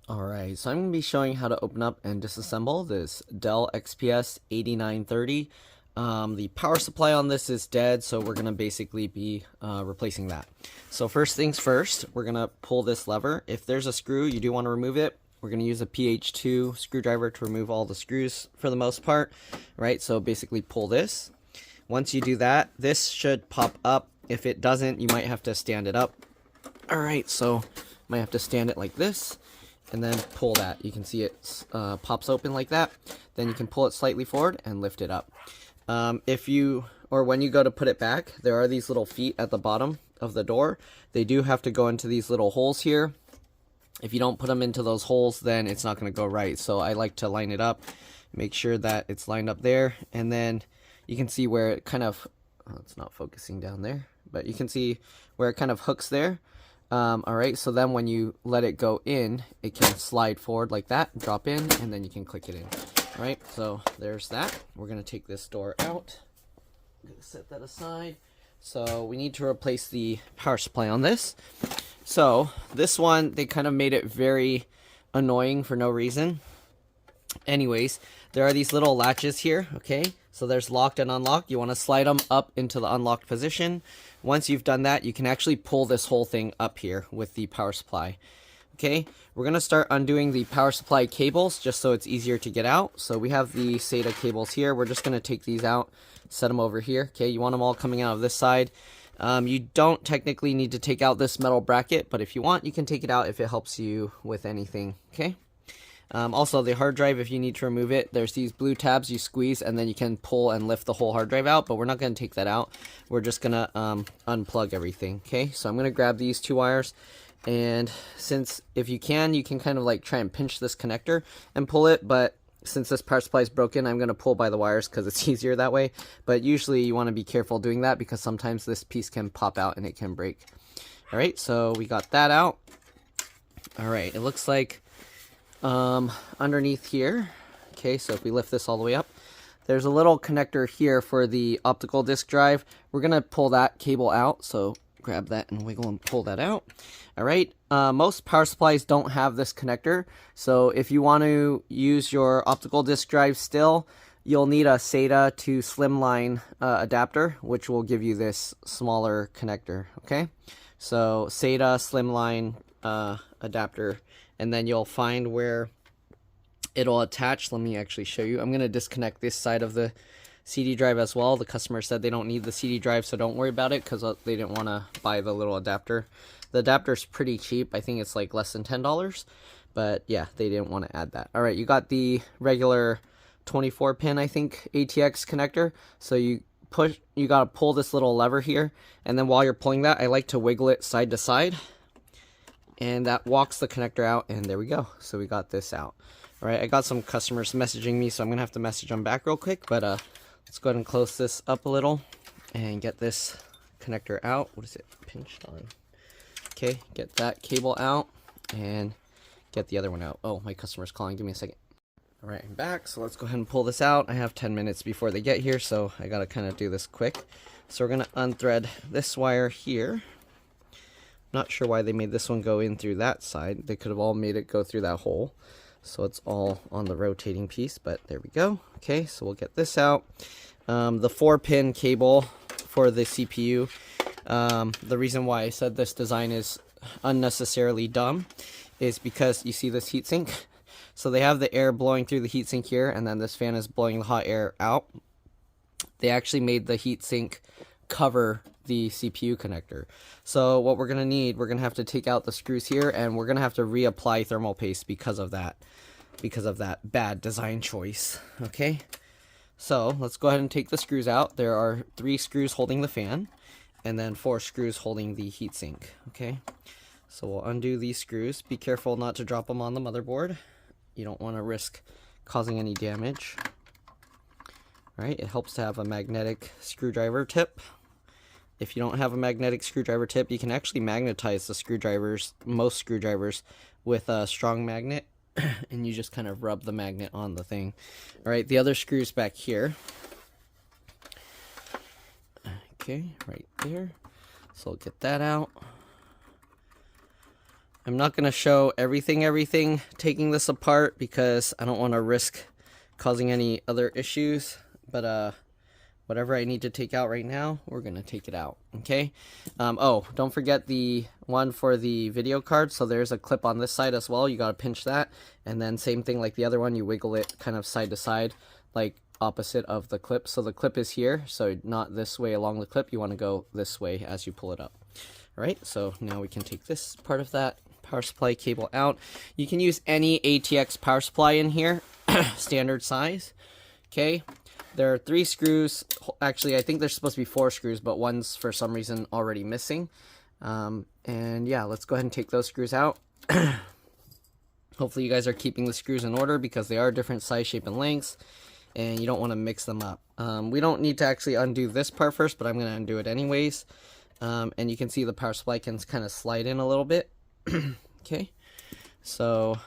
Alright, so I'm going to be showing how to open up and disassemble this DELL XPS 8930. The power supply on this is dead, so we're going to basically be replacing that. So first things first, we're going to pull this lever. If there's a screw, you do want to remove it. We're going to use a PH2 screwdriver to remove all the screws for the most part. Right, so basically pull this. Once you do that, this should pop up. If it doesn't, you might have to stand it up. Alright, so might have to stand it like this. And then pull that. You can see it pops open like that. Then you can pull it slightly forward and lift it up. When you go to put it back, there are these little feet at the bottom of the door. They do have to go into these little holes here. If you don't put them into those holes, then it's not going to go right. So I like to line it up, make sure that it's lined up there. And then you can see where it kind of, it's not focusing down there, but you can see where it kind of hooks there. Alright, so then when you let it go in, it can slide forward like that, drop in, and then you can click it in. Alright, so there's that. We're going to take this door out. I'm going to set that aside. So we need to replace the power supply on this. So this one, they kind of made it very annoying for no reason. Anyways, there are these little latches here, okay? So there's locked and unlocked. You want to slide them up into the unlocked position. Once you've done that, you can actually pull this whole thing up here with the power supply. Okay, we're going to start undoing the power supply cables just so it's easier to get out. So we have the SATA cables here. We're just going to take these out, set them over here. Okay, you want them all coming out of this side. You don't technically need to take out this metal bracket, but if you want, you can take it out if it helps you with anything. Okay. Also, the hard drive, if you need to remove it, there's these blue tabs you squeeze, and then you can pull and lift the whole hard drive out, but we're not going to take that out. We're just going to unplug everything, okay? So I'm going to grab these two wires, and since if you can kind of like try and pinch this connector and pull it, but since this power supply is broken, I'm going to pull by the wires because it's easier that way. But usually you want to be careful doing that because sometimes this piece can pop out and it can break. All right, so we got that out. All right, it looks like underneath here, okay, so if we lift this all the way up, there's a little connector here for the optical disk drive. We're gonna pull that cable out, so grab that and wiggle and pull that out. All right, most power supplies don't have this connector, so if you want to use your optical disk drive still, you'll need a SATA to slimline adapter, which will give you this smaller connector. Okay, so SATA slimline adapter. And then you'll find where it'll attach. Let me actually show you. I'm going to disconnect this side of the CD drive as well. The customer said they don't need the CD drive, so don't worry about it because they didn't want to buy the little adapter. The adapter's pretty cheap. I think it's like less than $10. But yeah, they didn't want to add that. All right, you got the regular 24 pin, I think, ATX connector. So you got to pull this little lever here. And then while you're pulling that, I like to wiggle it side to side. And that walks the connector out, and there we go. So we got this out. All right, I got some customers messaging me, so I'm gonna have to message them back real quick. But let's go ahead and close this up a little and get this connector out. What is it pinched on? Okay, get that cable out and get the other one out. Oh, my customer's calling. Give me a second. All right, I'm back. So let's go ahead and pull this out. I have 10 minutes before they get here, so I gotta kind of do this quick. So we're gonna unthread this wire here. Not sure why they made this one go in through that side. They could have all made it go through that hole. So it's all on the rotating piece, but there we go. Okay, so we'll get this out. The 4-pin cable for the CPU. The reason why I said this design is unnecessarily dumb is because you see this heatsink. So they have the air blowing through the heatsink here, and then this fan is blowing the hot air out. They actually made the heatsink cover the CPU connector. So what we're gonna need, we're gonna have to take out the screws here, and we're gonna have to reapply thermal paste because of that bad design choice. Okay, so let's go ahead and take the screws out. There are 3 screws holding the fan, and then 4 screws holding the heatsink. Okay, so we'll undo these screws. Be careful not to drop them on the motherboard. You don't want to risk causing any damage. All right, it helps to have a magnetic screwdriver tip. If you don't have a magnetic screwdriver tip, you can actually magnetize the screwdrivers, most screwdrivers, with a strong magnet, and you just kind of rub the magnet on the thing. All right, the other screws back here. Okay, right there. So I'll get that out. I'm not going to show everything taking this apart because I don't want to risk causing any other issues, but whatever I need to take out right now, we're going to take it out, okay? Oh, don't forget the one for the video card. So there's a clip on this side as well. You got to pinch that, and then same thing like the other one, you wiggle it kind of side to side, like opposite of the clip. So the clip is here, so not this way along the clip. You want to go this way as you pull it up. All right, so now we can take this part of that power supply cable out. You can use any ATX power supply in here, standard size, okay? There are 3 screws. Actually, I think there's supposed to be 4 screws, but one's for some reason already missing. And yeah, let's go ahead and take those screws out. Hopefully you guys are keeping the screws in order because they are different size, shape, and lengths, and you don't want to mix them up. We don't need to actually undo this part first, but I'm going to undo it anyways. And you can see the power supply can kind of slide in a little bit. Okay, so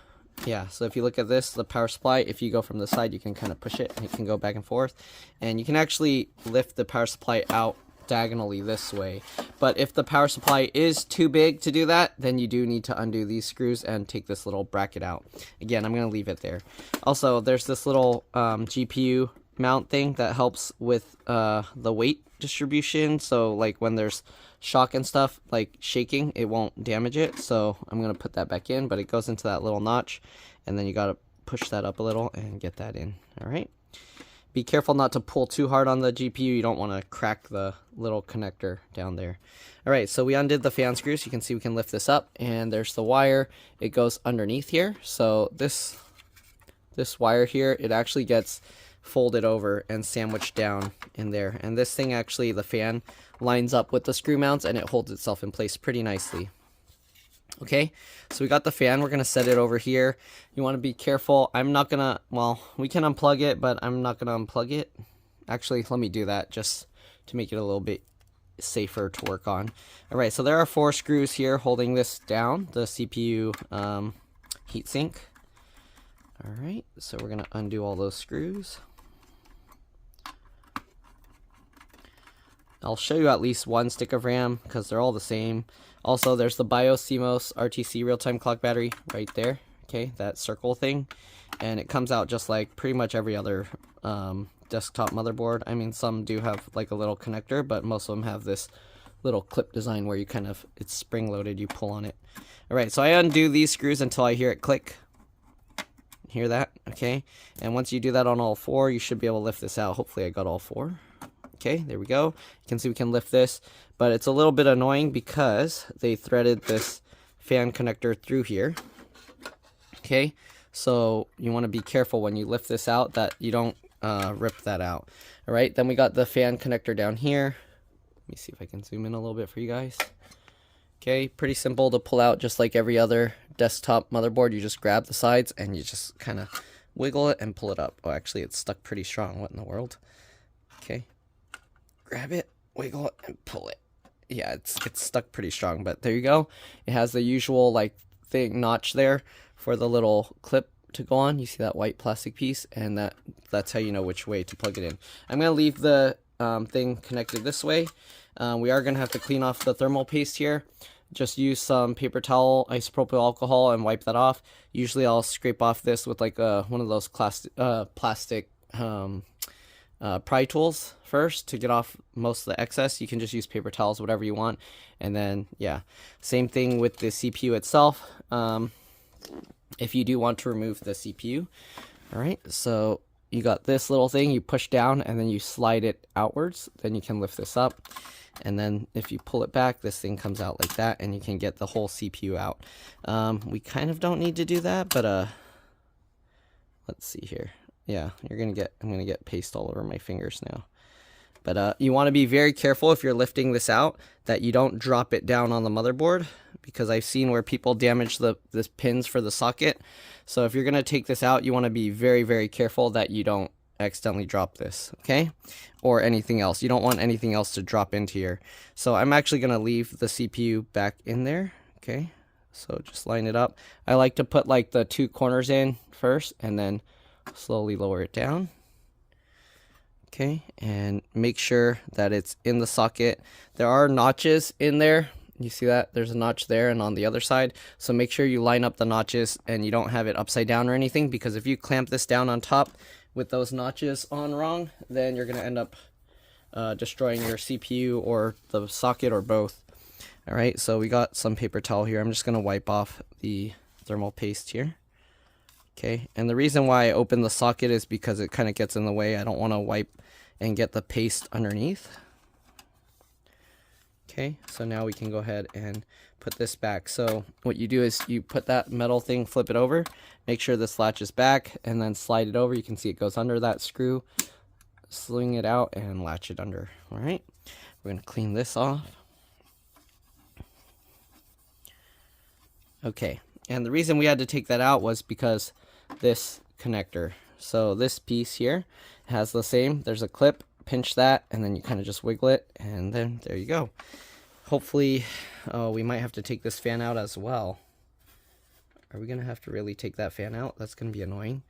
yeah, so if you look at this, the power supply, if you go from the side, you can kind of push it and it can go back and forth, and you can actually lift the power supply out diagonally this way. But if the power supply is too big to do that, then you do need to undo these screws and take this little bracket out. Again, I'm going to leave it there. Also, there's this little GPU mount thing that helps with the weight distribution, so like when there's shock and stuff, like shaking, it won't damage it. So I'm going to put that back in, but it goes into that little notch, and then you got to push that up a little and get that in. All right, be careful not to pull too hard on the GPU. You don't want to crack the little connector down there. All right, so we undid the fan screws. You can see we can lift this up, and there's the wire. It goes underneath here. So this wire here, it actually gets folded over and sandwiched down in there, and this thing actually, the fan lines up with the screw mounts and it holds itself in place pretty nicely. Okay, so we got the fan. We're gonna set it over here. You want to be careful. I'm not gonna, well, we can unplug it, but I'm not gonna unplug it. Actually, let me do that just to make it a little bit safer to work on. All right, so there are 4 screws here holding this down, the CPU heatsink. All right, so we're gonna undo all those screws. I'll show you at least one stick of RAM because they're all the same. Also, there's the BIOS CMOS RTC real-time clock battery right there. Okay, that circle thing, and it comes out just like pretty much every other desktop motherboard. I mean, some do have like a little connector, but most of them have this little clip design where you kind of, it's spring-loaded, you pull on it. All right, so I undo these screws until I hear it click. Hear that? Okay, and once you do that on all 4, you should be able to lift this out. Hopefully I got all 4. Okay, there we go. You can see we can lift this, but it's a little bit annoying because they threaded this fan connector through here. Okay, so you want to be careful when you lift this out that you don't rip that out. All right, then we got the fan connector down here. Let me see if I can zoom in a little bit for you guys. Okay, pretty simple to pull out, just like every other desktop motherboard. You just grab the sides and you just kind of wiggle it and pull it up. Oh, actually, it's stuck pretty strong. What in the world? Okay. Grab it, wiggle it, and pull it. Yeah, it's stuck pretty strong, but there you go. It has the usual like thing notch there for the little clip to go on. You see that white plastic piece, and that's how you know which way to plug it in. I'm gonna leave the thing connected this way. We are gonna have to clean off the thermal paste here. Just use some paper towel, isopropyl alcohol, and wipe that off. Usually I'll scrape off this with like one of those plastic pry tools first to get off most of the excess. You can just use paper towels, whatever you want. And then, yeah, same thing with the CPU itself. If you do want to remove the CPU. All right, so you got this little thing, you push down and then you slide it outwards. Then you can lift this up. And then if you pull it back, this thing comes out like that, and you can get the whole CPU out. We kind of don't need to do that, but let's see here. Yeah, I'm gonna get paste all over my fingers now. But you want to be very careful if you're lifting this out that you don't drop it down on the motherboard, because I've seen where people damage the pins for the socket. So if you're gonna take this out, you want to be very, very careful that you don't accidentally drop this, okay? Or anything else. You don't want anything else to drop into here. So I'm actually gonna leave the CPU back in there, okay? So just line it up. I like to put like the 2 corners in first and then slowly lower it down. Okay, and make sure that it's in the socket. There are notches in there You see that? There's a notch there and on the other side. So make sure you line up the notches and you don't have it upside down or anything, because if you clamp this down on top with those notches on wrong, then you're going to end up destroying your CPU or the socket or both. Alright, so we got some paper towel here. I'm just going to wipe off the thermal paste here. Okay, and the reason why I open the socket is because it kind of gets in the way. I don't want to wipe and get the paste underneath. Okay, so now we can go ahead and put this back. So what you do is you put that metal thing, flip it over, make sure this latch is back, and then slide it over. You can see it goes under that screw. Sling it out and latch it under. All right, we're going to clean this off. Okay, and the reason we had to take that out was because this connector. So this piece here has the same. There's a clip, pinch that, and then you kind of just wiggle it, and then there you go. Hopefully, we might have to take this fan out as well. Are we going to have to really take that fan out? That's going to be annoying.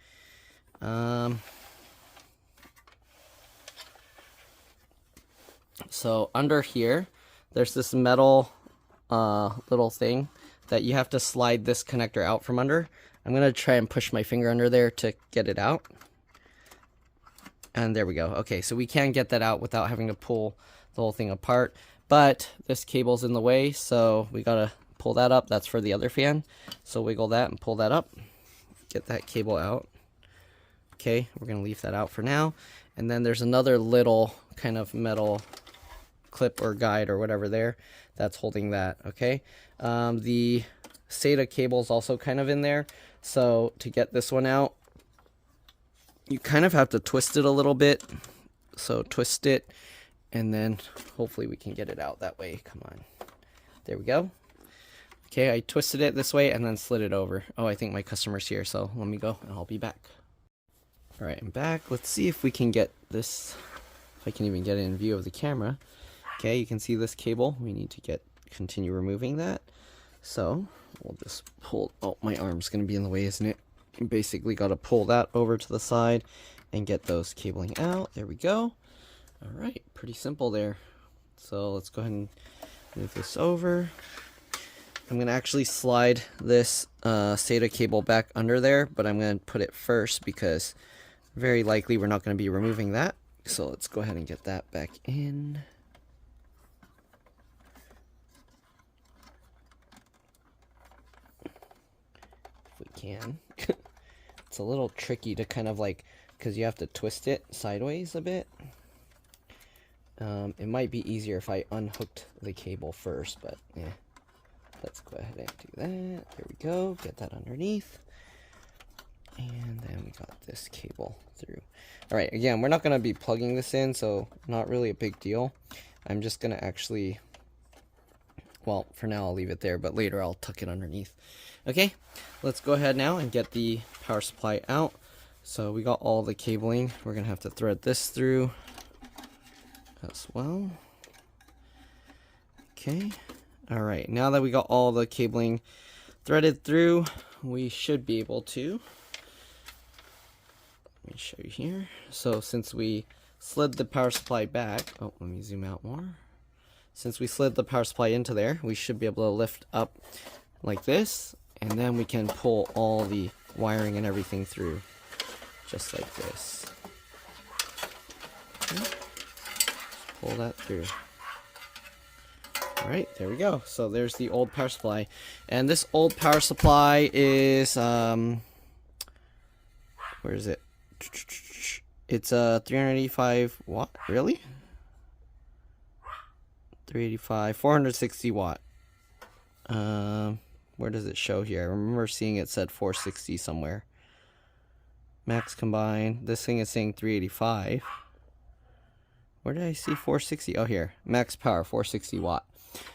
So under here, there's this metal little thing that you have to slide this connector out from under. I'm going to try and push my finger under there to get it out. And there we go. Okay, so we can get that out without having to pull the whole thing apart. But this cable's in the way, so we got to pull that up. That's for the other fan. So wiggle that and pull that up. Get that cable out. Okay, we're going to leave that out for now. And then there's another little kind of metal clip or guide or whatever there that's holding that. Okay, the SATA cable is also kind of in there. So to get this one out, you kind of have to twist it a little bit. So twist it, and then hopefully we can get it out that way. Come on. There we go. Okay, I twisted it this way and then slid it over. Oh, I think my customer's here, so let me go and I'll be back. All right, I'm back. Let's see if we can get this, if I can even get it in view of the camera. Okay, you can see this cable. We need to continue removing that. So we'll just pull, oh, my arm's gonna be in the way, isn't it? You basically got to pull that over to the side and get those cabling out. There we go. All right, pretty simple there. So let's go ahead and move this over. I'm going to actually slide this SATA cable back under there, but I'm going to put it first because very likely we're not going to be removing that. So let's go ahead and get that back in. If we can. It's a little tricky to kind of like, because you have to twist it sideways a bit. It might be easier if I unhooked the cable first, but yeah. Let's go ahead and do that. There we go. Get that underneath. And then we got this cable through. All right, again, we're not going to be plugging this in, so not really a big deal. I'm just going to actually, well, for now I'll leave it there, but later I'll tuck it underneath. Okay, let's go ahead now and get the power supply out. So we got all the cabling. We're going to have to thread this through as well. Okay. All right, now that we got all the cabling threaded through, we should be able to, let me show you here. So since we slid the power supply back, oh, let me zoom out more. Since we slid the power supply into there, we should be able to lift up like this, and then we can pull all the wiring and everything through, just like this. Okay. Pull that through. Alright, there we go. So there's the old power supply. And this old power supply is, where is it? It's a 385 watt, really? 385, 460 watt. Where does it show here? I remember seeing it said 460 somewhere. Max combined. This thing is saying 385. Where did I see 460? Oh, here. Max power, 460 watt.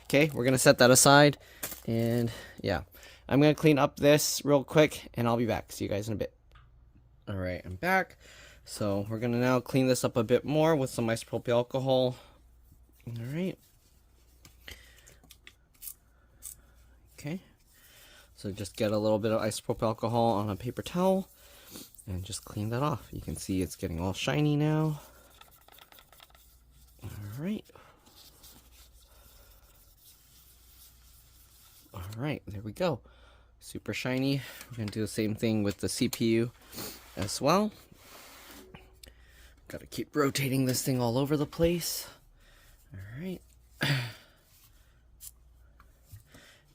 Okay, we're going to set that aside, and yeah, I'm going to clean up this real quick, and I'll be back. See you guys in a bit. All right, I'm back. So we're going to now clean this up a bit more with some isopropyl alcohol. All right. Okay, so just get a little bit of isopropyl alcohol on a paper towel, and just clean that off. You can see it's getting all shiny now. All right. Alright, there we go. Super shiny. We're going to do the same thing with the CPU as well. Got to keep rotating this thing all over the place. Alright.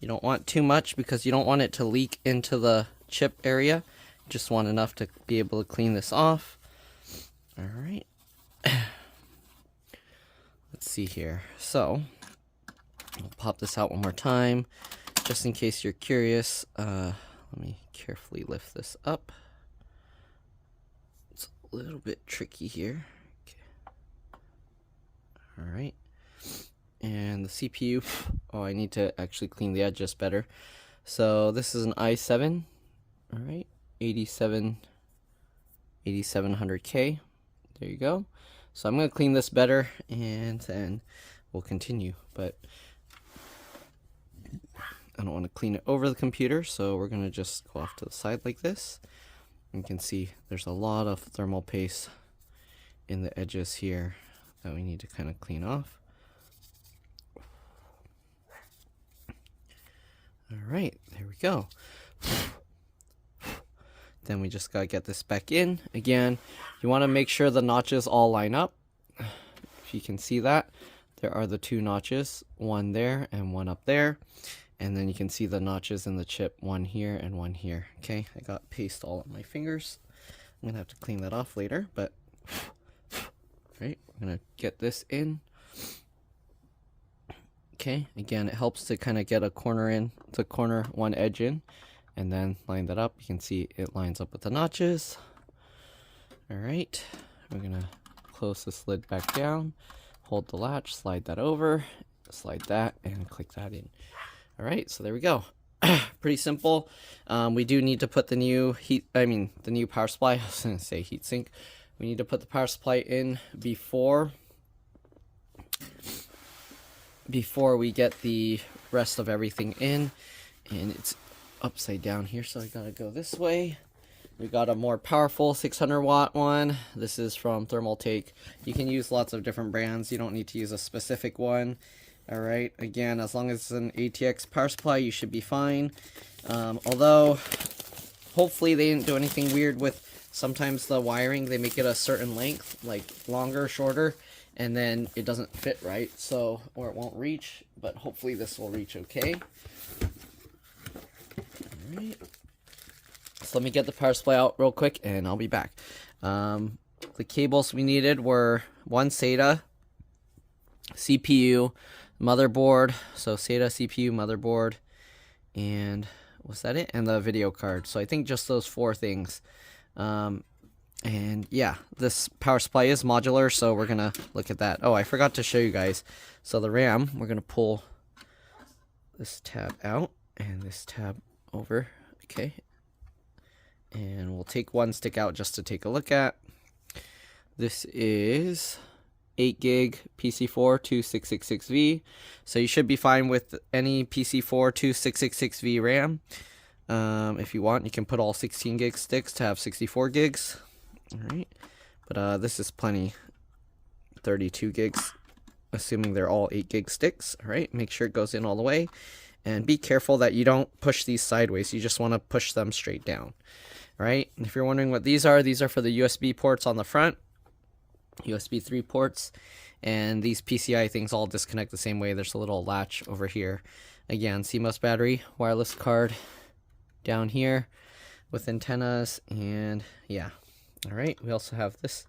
You don't want too much because you don't want it to leak into the chip area. You just want enough to be able to clean this off. Alright. Let's see here. So, I'll pop this out one more time, just in case you're curious. Let me carefully lift this up. It's a little bit tricky here. Okay. Alright. And the CPU. Oh, I need to actually clean the edges better. So, this is an i7. Alright. 8700K. There you go. So I'm going to clean this better and then we'll continue. But I don't want to clean it over the computer, so we're going to just go off to the side like this. You can see there's a lot of thermal paste in the edges here that we need to kind of clean off. Alright, there we go. Then we just gotta get this back in. Again, you want to make sure the notches all line up. If you can see that, there are the two notches, one there and one up there. And then you can see the notches in the chip, one here and one here. Okay, I got paste all on my fingers. I'm gonna have to clean that off later, but right, we're gonna get this in. Okay, again, it helps to kind of get a corner in, to corner one edge in, and then line that up. You can see it lines up with the notches. All right, we're gonna close this lid back down, hold the latch, slide that over, slide that, and click that in. All right, so there we go. Pretty simple. We do need to put the new the new power supply. I was gonna say heat sink. We need to put the power supply in before we get the rest of everything in, and it's upside down here, so I gotta go this way. We got a more powerful 600 watt one. This is from Thermaltake. You can use lots of different brands. You don't need to use a specific one. All right, again, as long as it's an ATX power supply, you should be fine. Although, hopefully they didn't do anything weird with sometimes the wiring. They make it a certain length, like longer, shorter, and then it doesn't fit right, so, or it won't reach, but hopefully this will reach okay. All right. So let me get the power supply out real quick, and I'll be back. The cables we needed were one SATA, CPU, motherboard, so SATA, CPU, motherboard, and was that it? And the video card. So I think just those four things. And yeah, this power supply is modular, so we're gonna look at that. Oh, I forgot to show you guys. So the RAM, we're gonna pull this tab out and this tab over. Okay, and we'll take one stick out just to take a look at. This is 8 gig PC4 2666V, so you should be fine with any PC4 2666V RAM. If you want, you can put all 16 gig sticks to have 64 gigs. All right, but this is plenty. 32 gigs, assuming they're all 8 gig sticks. All right, make sure it goes in all the way, and be careful that you don't push these sideways. You just want to push them straight down. All right, if you're wondering what these are for the USB ports on the front. USB 3 ports, and these PCI things all disconnect the same way. There's a little latch over here. Again, CMOS battery, wireless card down here with antennas, and yeah. All right, we also have this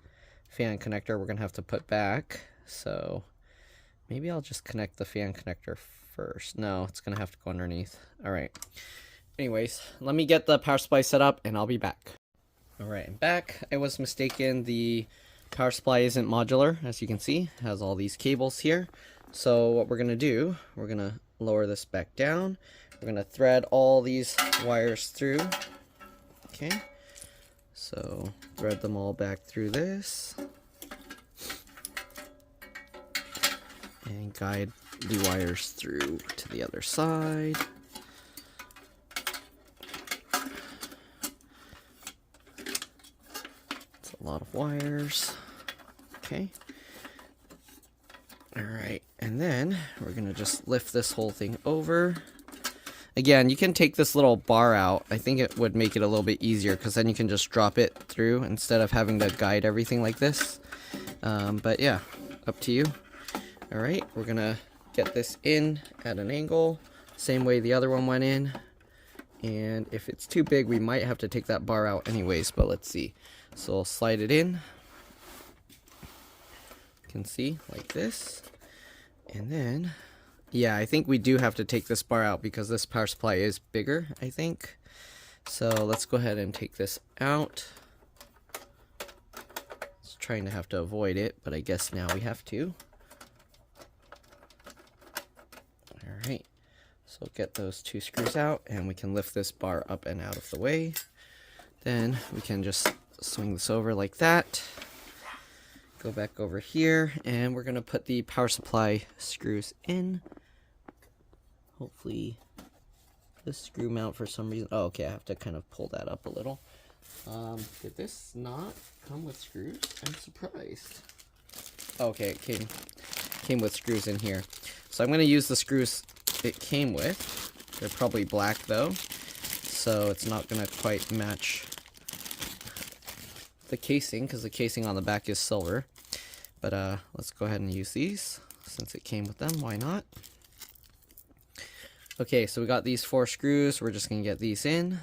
fan connector we're gonna have to put back, so maybe I'll just connect the fan connector first. No, it's gonna have to go underneath. All right, anyways, let me get the power supply set up and I'll be back. All right, I'm back. I was mistaken. The power supply isn't modular, as you can see. It has all these cables here. So what we're gonna do, we're gonna lower this back down. We're gonna thread all these wires through. Okay, so thread them all back through this and guide the wires through to the other side. It's a lot of wires. Okay. All right, and then we're gonna just lift this whole thing over. again, you can take this little bar out. I think it would make it a little bit easier because then you can just drop it through instead of having to guide everything like this. But yeah, up to you. All right, we're gonna get this in at an angle, same way the other one went in. And if it's too big, we might have to take that bar out anyways, but let's see. So we'll slide it in. You can see, like this. And then, yeah, I think we do have to take this bar out because this power supply is bigger, I think. So let's go ahead and take this out. I was trying to have to avoid it, but I guess now we have to. Alright. So get those 2 screws out and we can lift this bar up and out of the way. Then we can just swing this over like that. Go back over here and we're going to put the power supply screws in. Hopefully this screw mount for some reason. Oh, okay, I have to kind of pull that up a little. Did this not come with screws? I'm surprised. Okay, it came with screws in here. So I'm going to use the screws it came with. They're probably black though, so it's not going to quite match the casing because the casing on the back is silver. But let's go ahead and use these since it came with them. Why not? Okay, so we got these 4 screws. We're just going to get these in.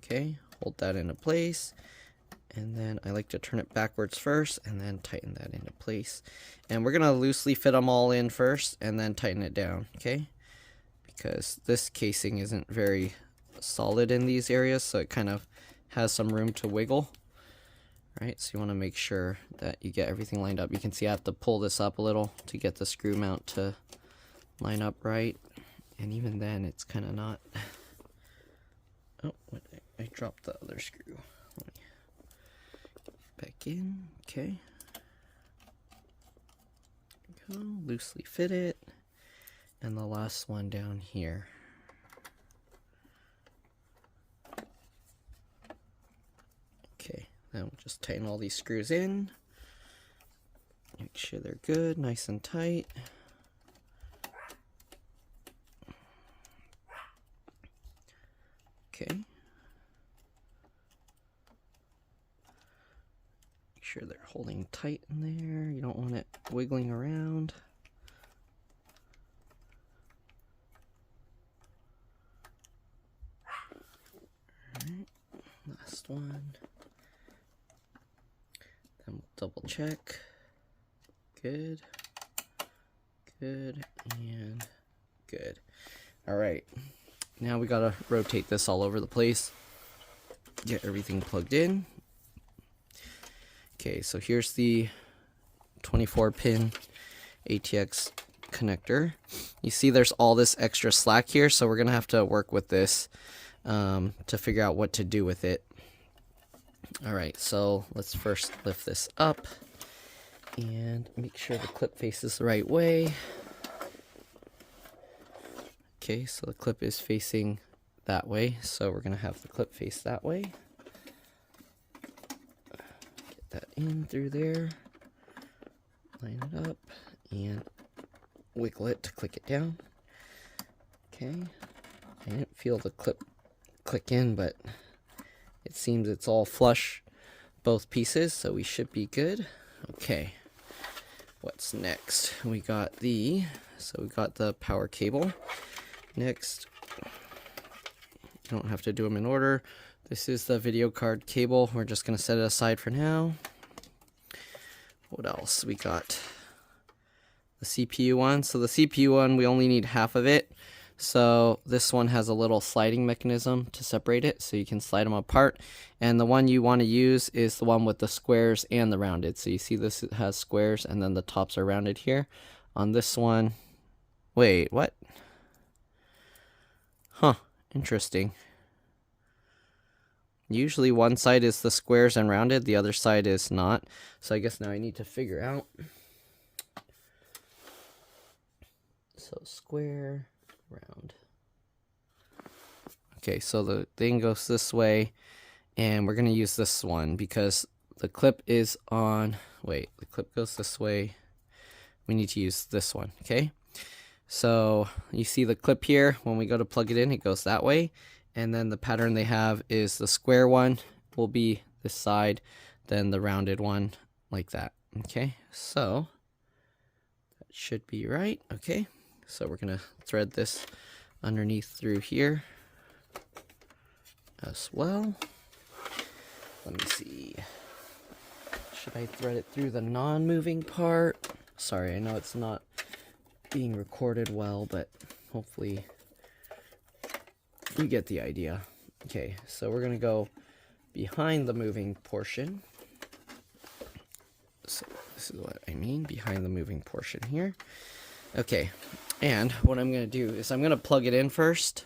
Okay, hold that into place. And then I like to turn it backwards first and then tighten that into place. And we're going to loosely fit them all in first and then tighten it down, okay? Because this casing isn't very solid in these areas, so it kind of has some room to wiggle. Right, so you want to make sure that you get everything lined up. You can see I have to pull this up a little to get the screw mount to line up right. And even then, it's kind of not. Oh, I dropped the other screw. Back in, okay. Go, loosely fit it. And the last one down here. Okay, then we'll just tighten all these screws in. Make sure they're good, nice and tight. Okay. Sure they're holding tight in there. You don't want it wiggling around. Alright, last one. Then we'll double check. Good. Good and good. Alright. Now we gotta rotate this all over the place. Get everything plugged in. Okay, so here's the 24-pin ATX connector. You see there's all this extra slack here, so we're going to have to work with this to figure out what to do with it. Alright, so let's first lift this up and make sure the clip faces the right way. Okay, so the clip is facing that way, so we're going to have the clip face that way. That in through there, line it up, and wiggle it to click it down. Okay, I didn't feel the clip click in, but it seems it's all flush, both pieces, so we should be good. Okay, what's next? We got the power cable. Next, you don't have to do them in order. This is the video card cable. We're just going to set it aside for now. What else? We got the CPU one. So the CPU one, we only need half of it. So this one has a little sliding mechanism to separate it, so you can slide them apart. And the one you want to use is the one with the squares and the rounded. So you see this has squares and then the tops are rounded here. On this one, wait, what? Huh, interesting. Usually one side is the squares and rounded, the other side is not. So I guess now I need to figure out. So square, round. Okay, so the thing goes this way, and we're going to use this one because the clip is on, wait, the clip goes this way. We need to use this one, okay? So you see the clip here, when we go to plug it in, it goes that way. And then the pattern they have is the square one will be this side, then the rounded one like that. Okay, so that should be right. Okay, so we're gonna thread this underneath through here as well. Let me see. Should I thread it through the non-moving part? Sorry, I know it's not being recorded well, but hopefully you get the idea. Okay, so we're gonna go behind the moving portion. So this is what I mean, behind the moving portion here. Okay, and what I'm gonna do is I'm gonna plug it in first.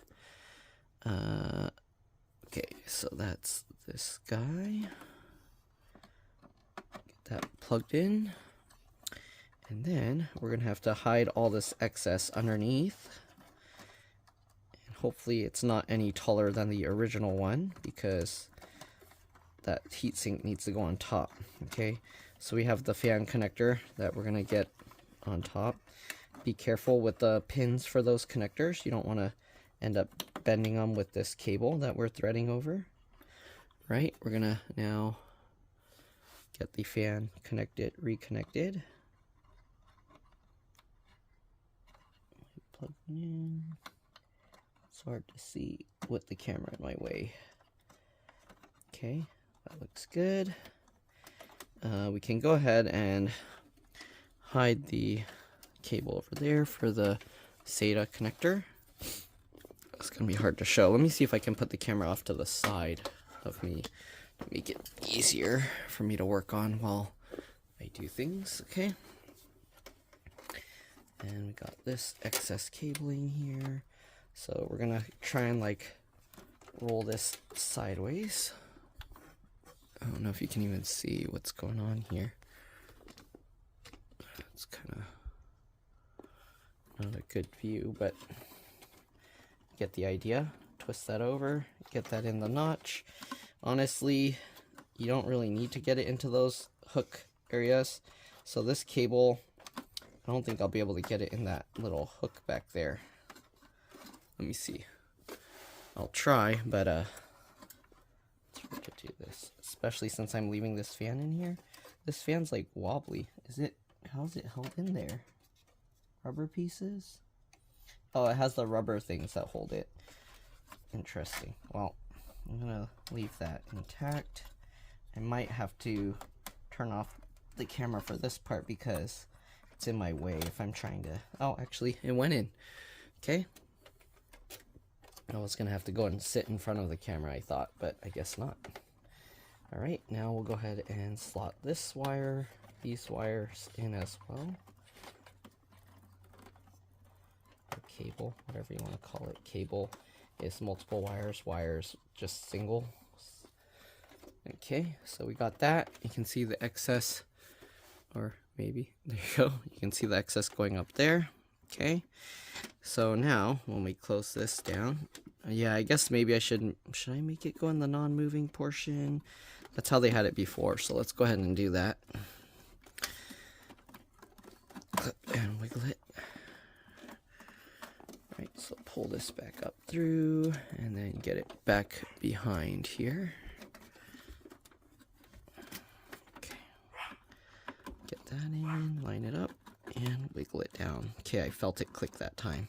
Okay, so that's this guy. Get that plugged in. And then we're going to have to hide all this excess underneath. And hopefully it's not any taller than the original one, because that heatsink needs to go on top. Okay, so we have the fan connector that we're going to get on top. Be careful with the pins for those connectors. You don't want to end up bending them with this cable that we're threading over. Right, we're going to now get the fan connected, reconnected. Plug it in. It's hard to see with the camera in my way. Okay, that looks good. We can go ahead and hide the cable over there for the SATA connector. It's gonna be hard to show. Let me see if I can put the camera off to the side of me to make it easier for me to work on while I do things. Okay, and we got this excess cabling here, so we're gonna try and like roll this sideways. I don't know if you can even see what's going on here. It's kind of not a good view, but get the idea. Twist that over, get that in the notch. Honestly, you don't really need to get it into those hook areas. So this cable, I don't think I'll be able to get it in that little hook back there. Let me see. I'll try, but it's hard to do this, especially since I'm leaving this fan in here. This fan's like wobbly. How's it held in there? Rubber pieces? Oh, it has the rubber things that hold it. Interesting. Well, I'm gonna leave that intact. I might have to turn off the camera for this part because it's in my way if I'm trying to... Oh, actually, it went in. Okay. I was gonna have to go and sit in front of the camera, I thought, but I guess not. Alright, now we'll go ahead and slot this wire, these wires in as well. Or cable, whatever you want to call it. Cable is multiple wires, wires just single. Okay, so we got that. You can see the excess, or maybe, there you go. You can see the excess going up there. Okay, so now when we close this down, yeah, I guess maybe should I make it go in the non-moving portion? That's how they had it before, so let's go ahead and do that. Clip and wiggle it. Right, so pull this back up through and then get it back behind here. Okay, get that in, line it up, and wiggle it down. Okay, I felt it click that time.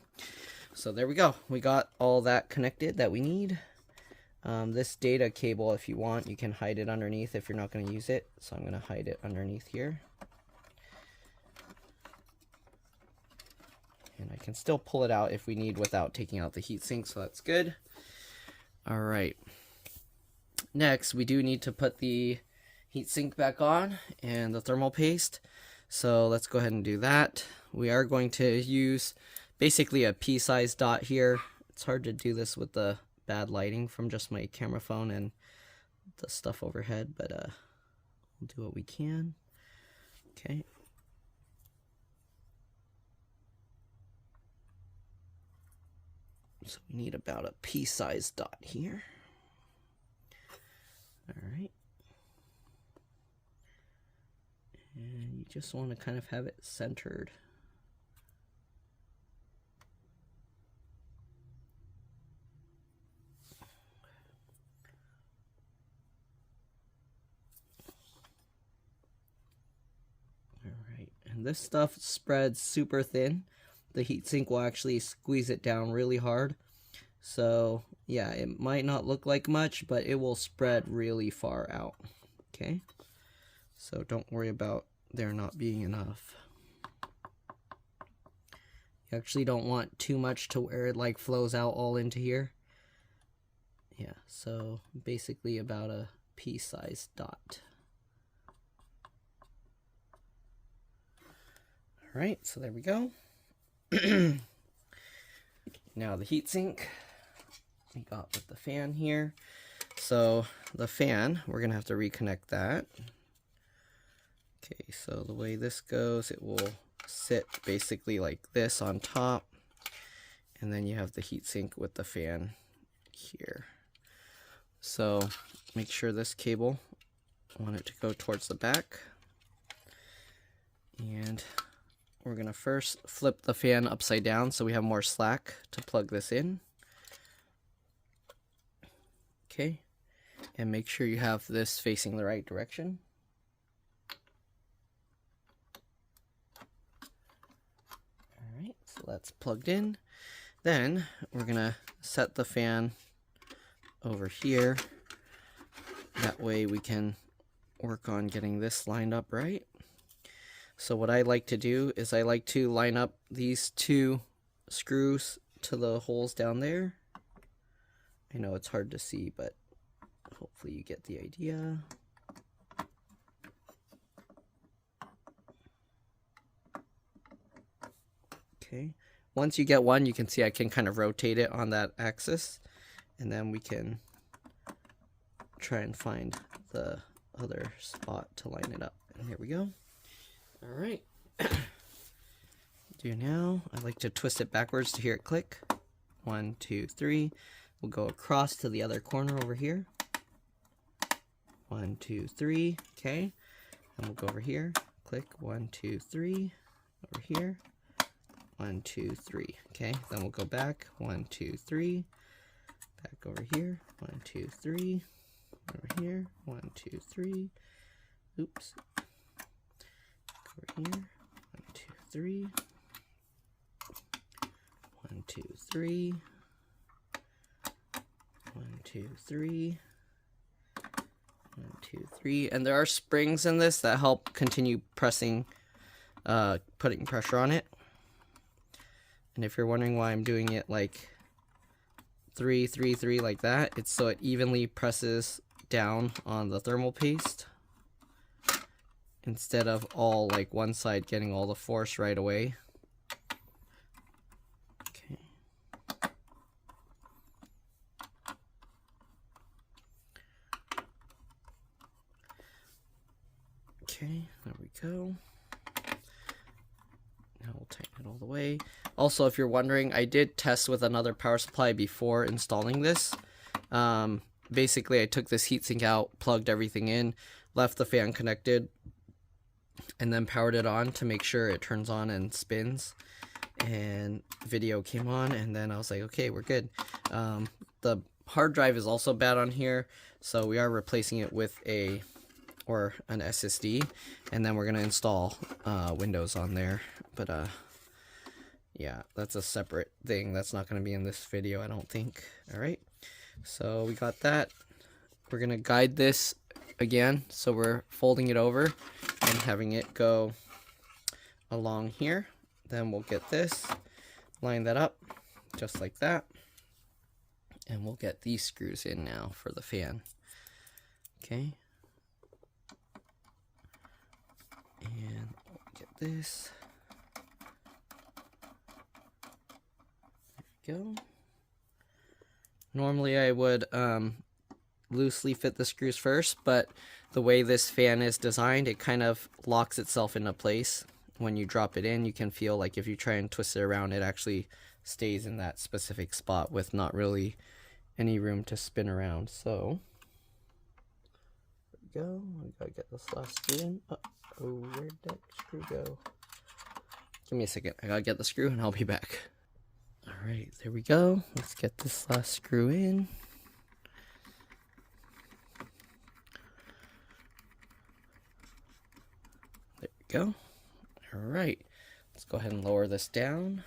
So there we go. We got all that connected that we need. This data cable, if you want, you can hide it underneath if you're not going to use it. So I'm going to hide it underneath here. And I can still pull it out if we need without taking out the heatsink, so that's good. All right. Next, we do need to put the heatsink back on and the thermal paste. So let's go ahead and do that. We are going to use basically a pea-sized dot here. It's hard to do this with the bad lighting from just my camera phone and the stuff overhead, but we'll do what we can. Okay. So we need about a pea-sized dot here. All right. And you just want to kind of have it centered. this stuff spreads super thin. The heatsink will actually squeeze it down really hard. So yeah, it might not look like much, but it will spread really far out. Okay, so don't worry about there not being enough. You actually don't want too much to where it like flows out all into here. Yeah, so basically about a pea-sized dot. All right, so there we go. Now the heatsink we got with the fan here. So the fan, we're gonna have to reconnect that. Okay, so the way this goes, it will sit basically like this on top, and then you have the heatsink with the fan here. So make sure this cable, I want it to go towards the back, and we're gonna first flip the fan upside down so we have more slack to plug this in. Okay, and make sure you have this facing the right direction. Alright, so that's plugged in. Then we're gonna set the fan over here. That way we can work on getting this lined up right. So what I like to do is I like to line up these two screws to the holes down there. I know it's hard to see, but hopefully you get the idea. Okay, once you get one, you can see I can kind of rotate it on that axis, and then we can try and find the other spot to line it up. And here we go. All right. Do now, I like to twist it backwards to hear it click. 1, 2, 3. We'll go across to the other corner over here. 1, 2, 3. Okay. And we'll go over here. Click 1, 2, 3. Over here. 1, 2, 3. Okay. Then we'll go back. 1, 2, 3. Back over here. 1, 2, 3. Over here. 1, 2, 3. Oops. Over here. 1, 2, 3. 1, 2, 3. 1, 2, 3. 1, 2, 3. And there are springs in this that help continue pressing, putting pressure on it. And if you're wondering why I'm doing it like 3, 3, 3 like that, it's so it evenly presses down on the thermal paste instead of all like one side getting all the force right away. Okay. Okay, there we go. Now we'll tighten it all the way. Also, if you're wondering, I did test with another power supply before installing this. Basically, I took this heatsink out, plugged everything in, left the fan connected, and then powered it on to make sure it turns on and spins. And video came on, and then I was like, okay, we're good. The hard drive is also bad on here, so we are replacing it with an SSD, and then we're gonna install Windows on there. But yeah, that's a separate thing. That's not gonna be in this video, I don't think. All right, so we got that. We're gonna guide this again, so we're folding it over and having it go along here. Then we'll get this, line that up just like that, and we'll get these screws in now for the fan. Okay, and we'll get this. There we go. Normally I would loosely fit the screws first, but the way this fan is designed, it kind of locks itself into place. When you drop it in, you can feel like if you try and twist it around, it actually stays in that specific spot with not really any room to spin around. So there we go. We gotta get this last screw in. Oh, where'd that screw go? Give me a second. I gotta get the screw and I'll be back. All right, there we go. Let's get this last screw in. There we go. All right, let's go ahead and lower this down.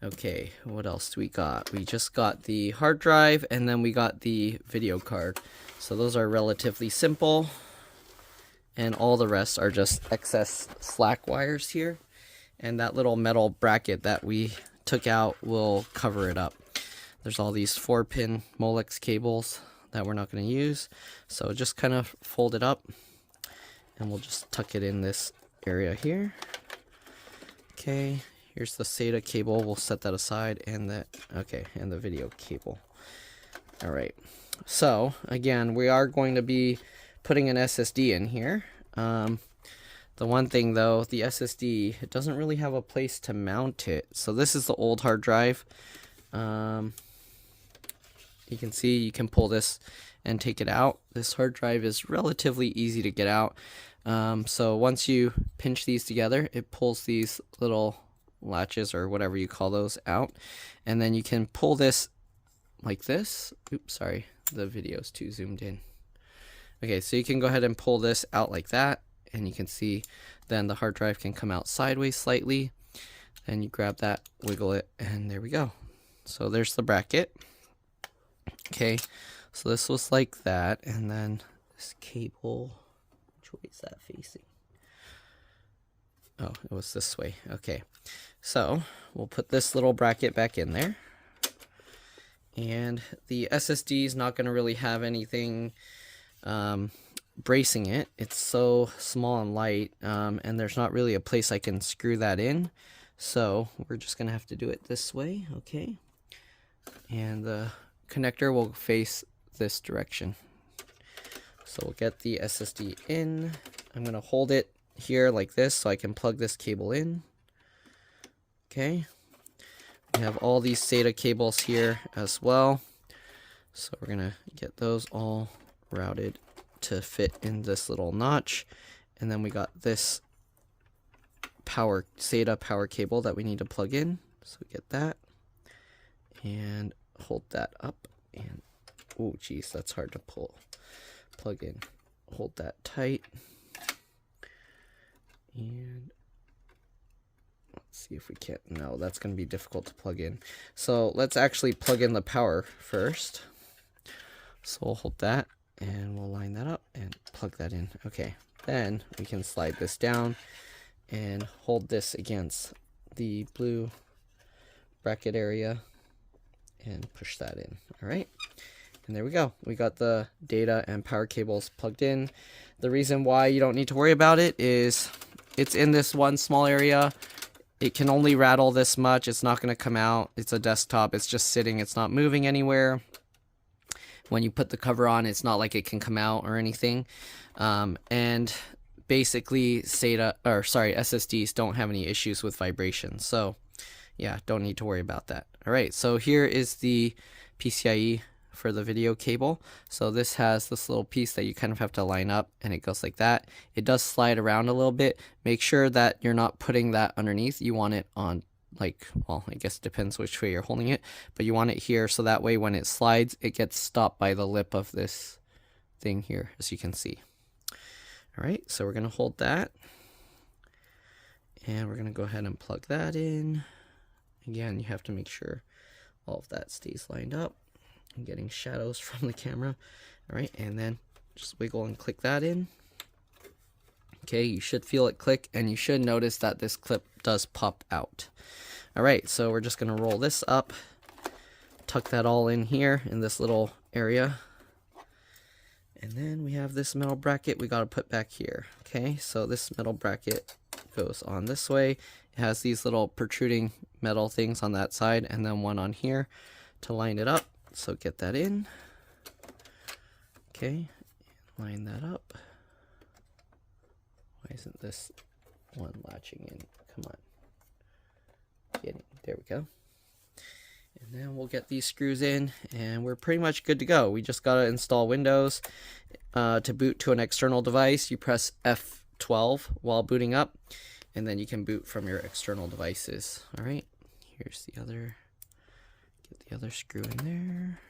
Okay, what else do we got? We just got the hard drive, and then we got the video card. So those are relatively simple, and all the rest are just excess slack wires here. And that little metal bracket that we took out will cover it up. There's all these 4-pin Molex cables that we're not going to use. So just kind of fold it up, and we'll just tuck it in this area here. Okay. Here's the SATA cable. We'll set that aside, and and the video cable. All right. So again, we are going to be putting an SSD in here. The one thing though, the SSD, it doesn't really have a place to mount it. So this is the old hard drive. You can see you can pull this and take it out. This hard drive is relatively easy to get out. So once you pinch these together, it pulls these little latches or whatever you call those out, and then you can pull this like this. Oops, sorry, the video's too zoomed in. Okay, so you can go ahead and pull this out like that, and you can see then the hard drive can come out sideways slightly, and you grab that, wiggle it, and there we go. So there's the bracket. Okay, so this was like that, and then this cable, which way is that facing? Oh, it was this way. Okay, so we'll put this little bracket back in there, and the SSD is not going to really have anything bracing it. It's so small and light, and there's not really a place I can screw that in, so we're just going to have to do it this way. Okay, and the connector will face this direction. So we'll get the SSD in. I'm going to hold it here like this so I can plug this cable in. Okay, we have all these SATA cables here as well, so we're gonna get those all routed to fit in this little notch, and then we got this SATA power cable that we need to plug in, so we get that and hold that up, and oh geez, that's hard to plug in. Hold that tight. And let's see if we can't. No, that's going to be difficult to plug in. So let's actually plug in the power first. So we'll hold that, and we'll line that up and plug that in. Okay, then we can slide this down and hold this against the blue bracket area and push that in. All right. And there we go. We got the data and power cables plugged in. The reason why you don't need to worry about it is it's in this one small area. It can only rattle this much. It's not going to come out. It's a desktop. It's just sitting. It's not moving anywhere. When you put the cover on, it's not like it can come out or anything. And basically SSDs don't have any issues with vibration. So yeah, don't need to worry about that. All right, so here is the PCIe for the video cable. So this has this little piece that you kind of have to line up, and it goes like that. It does slide around a little bit. Make sure that you're not putting that underneath. You want it on, like, well, I guess it depends which way you're holding it, but you want it here so that way when it slides, it gets stopped by the lip of this thing here, as you can see. All right, so we're going to hold that, and we're going to go ahead and plug that in. Again, you have to make sure all of that stays lined up. I'm getting shadows from the camera. All right, and then just wiggle and click that in. Okay, you should feel it click, and you should notice that this clip does pop out. All right, so we're just going to roll this up, tuck that all in here in this little area, and then we have this metal bracket we got to put back here. Okay, so this metal bracket goes on this way. It has these little protruding metal things on that side, and then one on here to line it up. So get that in. Okay, line that up. Why isn't this one latching in? Come on. Get in. There we go. And then we'll get these screws in, and we're pretty much good to go. We just got to install Windows. To boot to an external device, you press F12 while booting up, and then you can boot from your external devices. All right, here's the other. Get the other screw in there.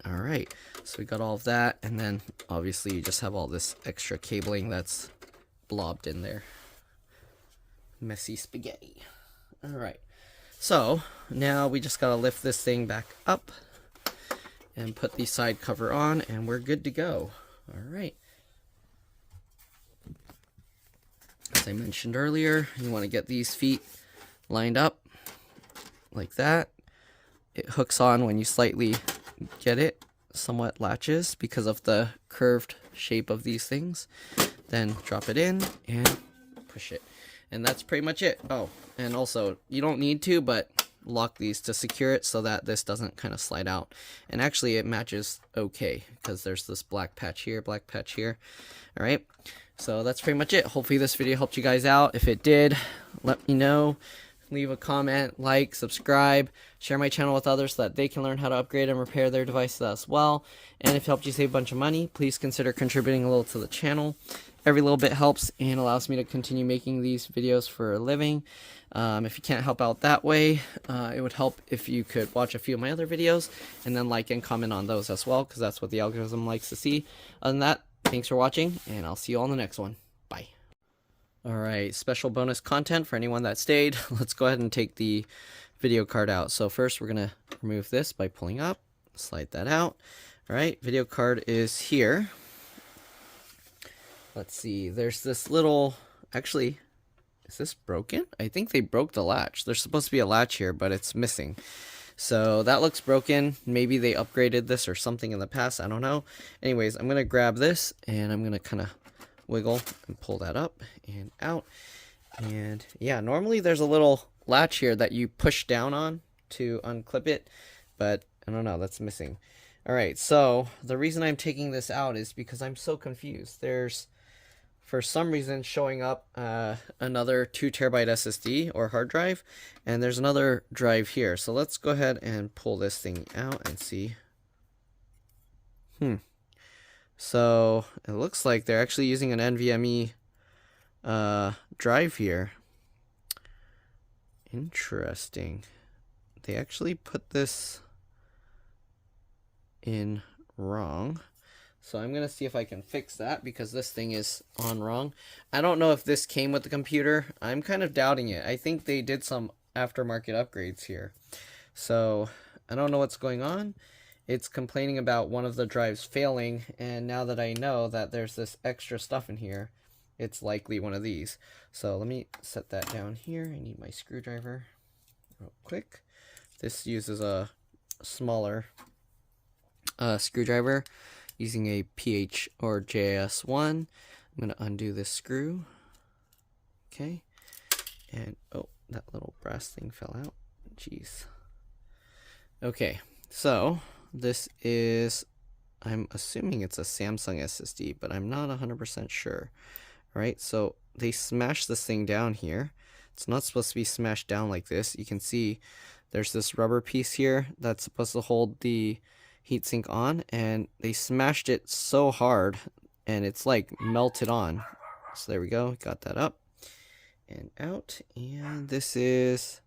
All right, so we got all of that, and then obviously you just have all this extra cabling that's blobbed in there. Messy spaghetti. All right, so now we just gotta lift this thing back up and put the side cover on, and we're good to go. All right. As I mentioned earlier, you want to get these feet lined up like that. It hooks on when you slightly get it, somewhat latches because of the curved shape of these things. Then drop it in and push it. And that's pretty much it. Oh, and also, you don't need to, but lock these to secure it so that this doesn't kind of slide out. And actually it matches okay because there's this black patch here, black patch here. All right, so that's pretty much it. Hopefully this video helped you guys out. If it did, let me know. Leave a comment, like, subscribe, share my channel with others so that they can learn how to upgrade and repair their devices as well. And if it helped you save a bunch of money, please consider contributing a little to the channel. Every little bit helps and allows me to continue making these videos for a living. If you can't help out that way, it would help if you could watch a few of my other videos and then like and comment on those as well, because that's what the algorithm likes to see. Other than that, thanks for watching, and I'll see you all in the next one. Bye. Alright, special bonus content for anyone that stayed. Let's go ahead and take the video card out. So first we're going to remove this by pulling up, slide that out. Alright, video card is here. Let's see, there's this little, actually, is this broken? I think they broke the latch. There's supposed to be a latch here, but it's missing. So that looks broken. Maybe they upgraded this or something in the past. I don't know. Anyways, I'm going to grab this and I'm going to kind of wiggle and pull that up and out. And yeah, normally there's a little latch here that you push down on to unclip it, but I don't know, that's missing. All right, so the reason I'm taking this out is because I'm so confused. There's, for some reason, showing up another 2 terabyte SSD or hard drive, and there's another drive here. So let's go ahead and pull this thing out and see. So it looks like they're actually using an NVMe drive here. Interesting. They actually put this in wrong. So I'm going to see if I can fix that because this thing is on wrong. I don't know if this came with the computer. I'm kind of doubting it. I think they did some aftermarket upgrades here. So I don't know what's going on. It's complaining about one of the drives failing, and now that I know that there's this extra stuff in here, it's likely one of these. So let me set that down here. I need my screwdriver real quick. This uses a smaller screwdriver using a PH or JS1. I'm going to undo this screw. Okay. And, oh, that little brass thing fell out. Jeez. Okay, so this is, I'm assuming it's a Samsung SSD, but I'm not 100% sure. All right, so they smashed this thing down here. It's not supposed to be smashed down like this. You can see there's this rubber piece here that's supposed to hold the heatsink on, and they smashed it so hard and it's like melted on. So there we go, got that up and out. And this is,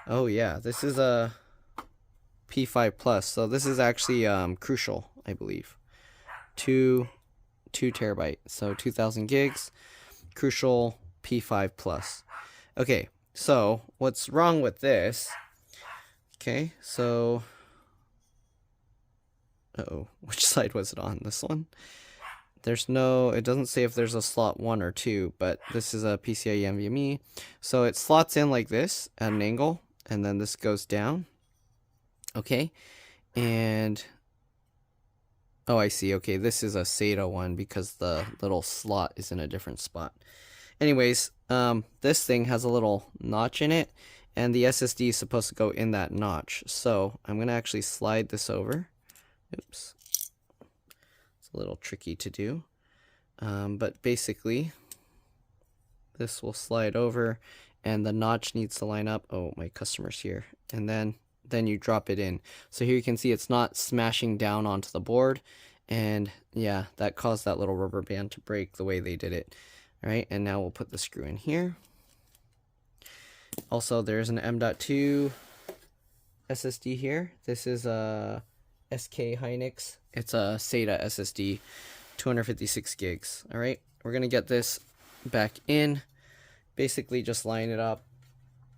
oh yeah, this is a P5 Plus. So this is actually Crucial, I believe. 2 terabyte, so 2000 gigs, Crucial P5 Plus. Okay, so what's wrong with this? Okay, so uh-oh, which side was it on? This one? There's no, it doesn't say if there's a slot 1 or 2, but this is a PCIe NVMe. So it slots in like this at an angle, and then this goes down. Okay, and oh, I see. Okay, this is a SATA one because the little slot is in a different spot. Anyways, this thing has a little notch in it, and the SSD is supposed to go in that notch. So I'm going to actually slide this over. Oops. It's a little tricky to do. But basically, this will slide over, and the notch needs to line up. Oh, my customer's here. And then you drop it in. So here you can see it's not smashing down onto the board, and yeah, that caused that little rubber band to break the way they did it. All right, and now we'll put the screw in here. Also, there's an M.2 SSD here. This is a SK Hynix. It's a SATA SSD, 256 gigs. All right, we're gonna get this back in. Basically, just line it up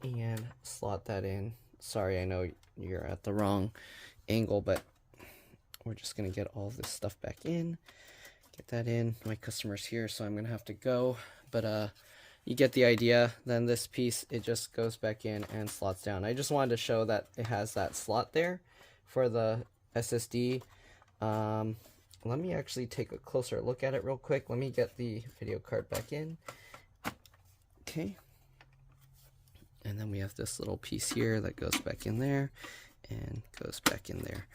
and slot that in. Sorry, I know you're at the wrong angle, but we're just gonna get all this stuff back in. Get that in. My customer's here, so I'm gonna have to go. But you get the idea. Then this piece, it just goes back in and slots down. I just wanted to show that it has that slot there for the SSD. Let me actually take a closer look at it real quick. Let me get the video card back in. Okay. And then we have this little piece here that goes back in there and goes back in there.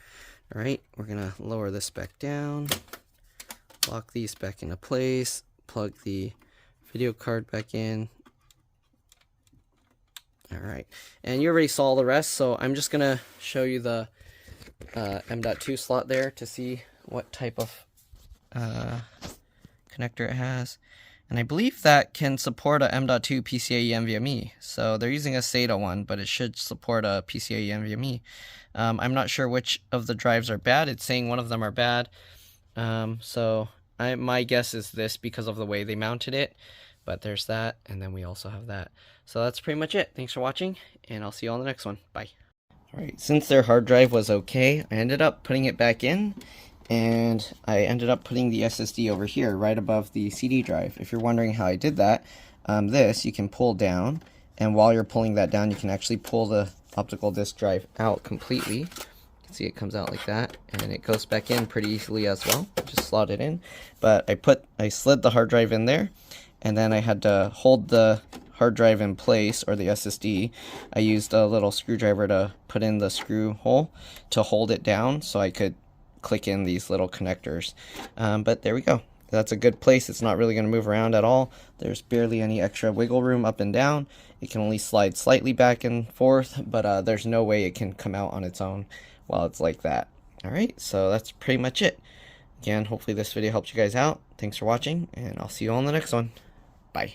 All right, we're gonna lower this back down, lock these back into place, plug the video card back in. All right, and you already saw the rest, so I'm just gonna show you the M.2 slot there to see what type of connector it has. And I believe that can support a M.2 PCIe NVMe. So they're using a SATA one, but it should support a PCIe NVMe. I'm not sure which of the drives are bad. It's saying one of them are bad. So my guess is this because of the way they mounted it. But there's that, and then we also have that. So that's pretty much it. Thanks for watching, and I'll see you on the next one. Bye. Alright, since their hard drive was okay, I ended up putting it back in. And I ended up putting the SSD over here, right above the CD drive. If you're wondering how I did that, this you can pull down, and while you're pulling that down, you can actually pull the optical disk drive out completely. You can see it comes out like that, and it goes back in pretty easily as well. Just slot it in. But I slid the hard drive in there, and then I had to hold the hard drive in place, or the SSD. I used a little screwdriver to put in the screw hole to hold it down so I could click in these little connectors. But there we go. That's a good place. It's not really going to move around at all. There's barely any extra wiggle room up and down. It can only slide slightly back and forth, but there's no way it can come out on its own while it's like that. Alright, so that's pretty much it. Again, hopefully this video helped you guys out. Thanks for watching, and I'll see you all in the next one. Bye.